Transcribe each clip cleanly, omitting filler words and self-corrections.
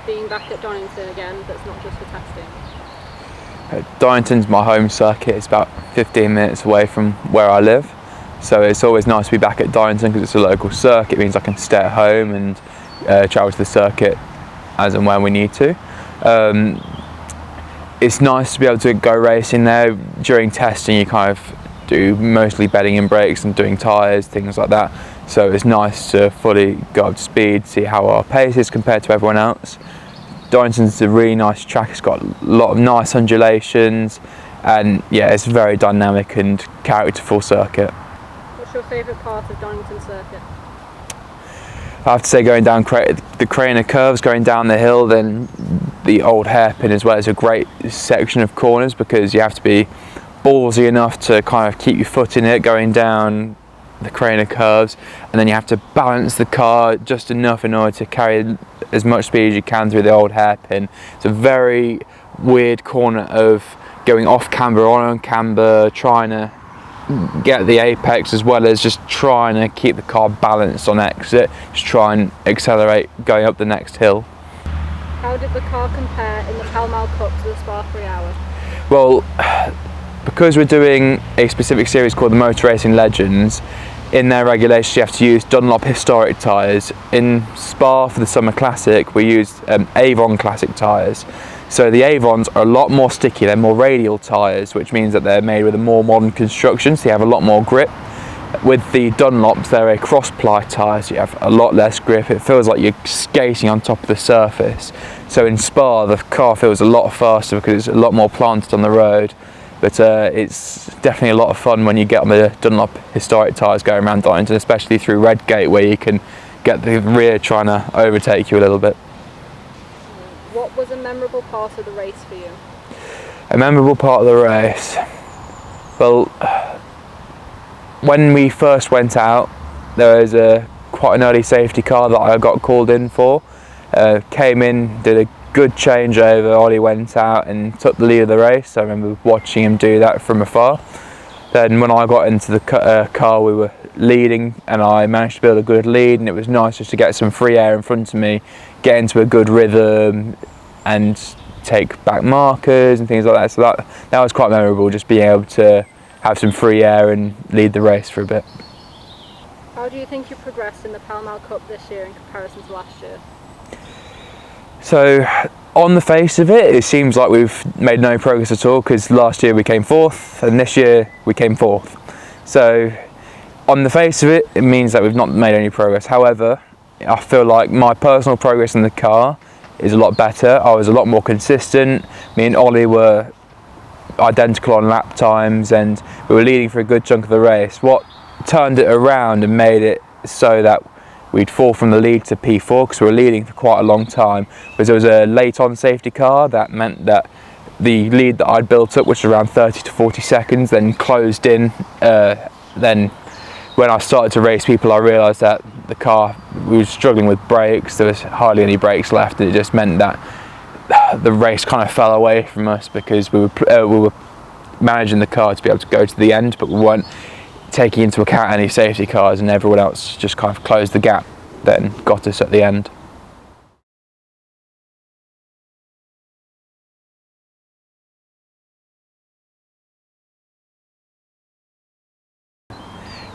being back at Donington again, that's not just for testing? Donington's my home circuit. It's about 15 minutes away from where I live, so it's always nice to be back at Donington because it's a local circuit. It means I can stay at home and travel to the circuit as and when we need to. It's nice to be able to go racing there. During testing you kind of do mostly bedding and brakes and doing tyres, things like that, so it's nice to fully go up to speed, see how our pace is compared to everyone else. Donington's a really nice track. It's got a lot of nice undulations, and yeah, it's a very dynamic and characterful circuit. What's your favourite part of Donington Circuit? I have to say going down the crane of curves, going down the hill, then the old hairpin as well. It's a great section of corners because you have to be ballsy enough to kind of keep your foot in it going down the crane of curves, and then you have to balance the car just enough in order to carry as much speed as you can through the old hairpin. It's a very weird corner of going off camber, on camber, trying to get the apex as well as just trying to keep the car balanced on exit, just try and accelerate going up the next hill. How did the car compare in the Pall Mall Cup to the Spa 3 Hours? Well, because we're doing a specific series called the Motor Racing Legends, in their regulations you have to use Dunlop Historic tyres. In Spa for the Summer Classic we used Avon Classic tyres. So the Avons are a lot more sticky, they're more radial tyres, which means that they're made with a more modern construction, so you have a lot more grip. With the Dunlops, they're a cross-ply tyre, so you have a lot less grip. It feels like you're skating on top of the surface. So in Spa the car feels a lot faster because it's a lot more planted on the road. But it's definitely a lot of fun when you get on the Dunlop Historic tyres going around Donington, especially through Redgate where you can get the rear trying to overtake you a little bit. What was a memorable part of the race for you? A memorable part of the race? Well, when we first went out there was quite an early safety car that I got called in for. Came in, did a good changeover. Ollie went out and took the lead of the race. I remember watching him do that from afar. Then when I got into the car we were leading and I managed to build a good lead, and it was nice just to get some free air in front of me, get into a good rhythm and take back markers and things like that. So that was quite memorable, just being able to have some free air and lead the race for a bit. How do you think you progressed in the Pall Mall Cup this year in comparison to last year? So on the face of it, it seems like we've made no progress at all, because last year we came fourth and this year we came fourth. So on the face of it, it means that we've not made any progress. However, I feel like my personal progress in the car is a lot better. I was a lot more consistent. Me and Ollie were identical on lap times and we were leading for a good chunk of the race. What turned it around and made it so that we'd fall from the lead to P4 because we were leading for quite a long time was there was a late on safety car that meant that the lead that I'd built up, which was around 30 to 40 seconds, then closed in. Then when I started to race people, I realised that the car, we were struggling with brakes. There was hardly any brakes left, and it just meant that the race kind of fell away from us because we were managing the car to be able to go to the end, but we weren't taking into account any safety cars, and everyone else just kind of closed the gap, then got us at the end.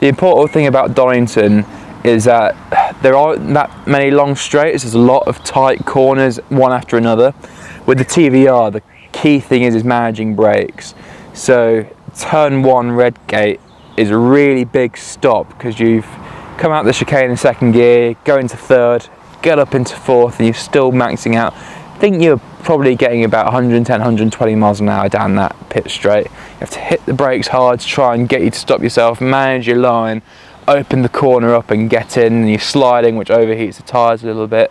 The important thing about Donington is that there aren't that many long straights. There's a lot of tight corners, one after another. With the TVR, the key thing is managing brakes. So turn 1 Redgate is a really big stop because you've come out the chicane in second gear, go into third, get up into fourth, and you're still maxing out. I think you're probably getting about 110, 120 miles an hour down that pit straight. You have to hit the brakes hard to try and get you to stop yourself, manage your line, open the corner up and get in, and you're sliding, which overheats the tyres a little bit.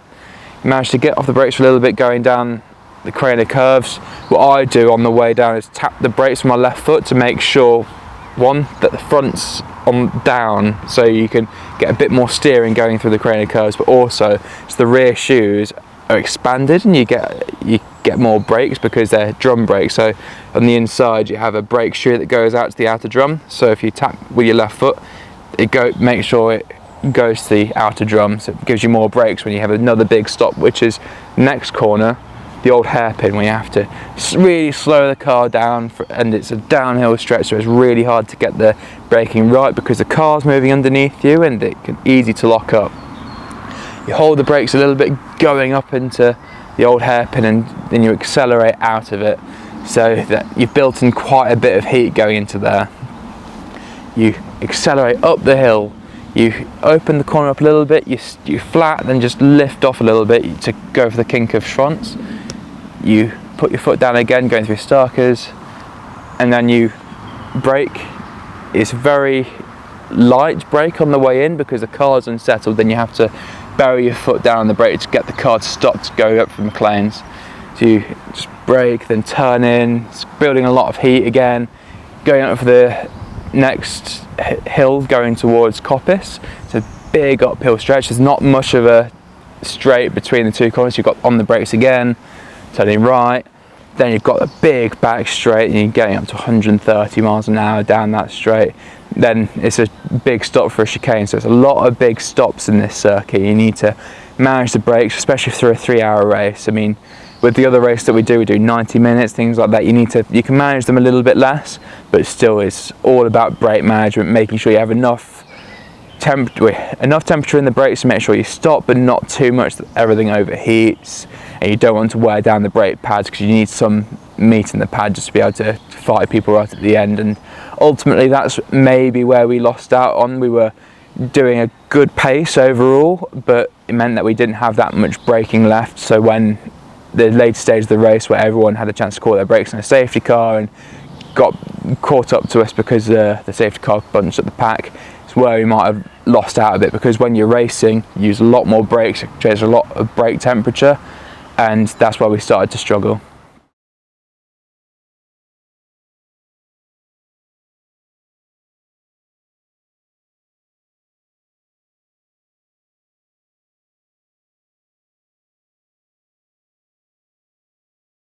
You manage to get off the brakes for a little bit going down the crane of curves. What I do on the way down is tap the brakes with my left foot to make sure, one, that the front's on down so you can get a bit more steering going through the crane of curves, but also so the rear shoes are expanded and you get more brakes because they're drum brakes. So on the inside you have a brake shoe that goes out to the outer drum, so if you tap with your left foot, make sure it goes to the outer drum, so it gives you more brakes when you have another big stop, which is next corner, the old hairpin, where you have to really slow the car down, and it's a downhill stretch, so it's really hard to get the braking right because the car's moving underneath you and it can easy to lock up. You hold the brakes a little bit going up into the old hairpin, and then you accelerate out of it, so that you've built in quite a bit of heat going into there. You accelerate up the hill, you open the corner up a little bit, you flat, then just lift off a little bit to go for the kink of Schwanz. You put your foot down again, going through starkers, and then you brake. It's very light brake on the way in because the car's unsettled, then you have to bury your foot down on the brake to get the car to stop to go up from McLean's. So you just brake, then turn in, it's building a lot of heat again, going up for the next hill going towards Coppice. It's a big uphill stretch, there's not much of a straight between the two corners. You've got on the brakes again, turning right, then you've got a big back straight and you're getting up to 130 miles an hour down that straight. Then it's a big stop for a chicane, so it's a lot of big stops in this circuit. You need to manage the brakes, especially through a 3-hour race. I mean, with the other race that we do 90 minutes, things like that. You can manage them a little bit less, but still it's all about brake management, making sure you have enough temperature in the brakes to make sure you stop, but not too much that everything overheats, and you don't want to wear down the brake pads because you need some meat in the pad just to be able to fight people right at the end. And ultimately that's maybe where we lost out on. We were doing a good pace overall, but it meant that we didn't have that much braking left, so when the later stage of the race where everyone had a chance to call their brakes in a safety car and got caught up to us because the safety car bunched up the pack, it's where we might have lost out a bit, because when you're racing you use a lot more brakes, it creates a lot of brake temperature, and that's where we started to struggle.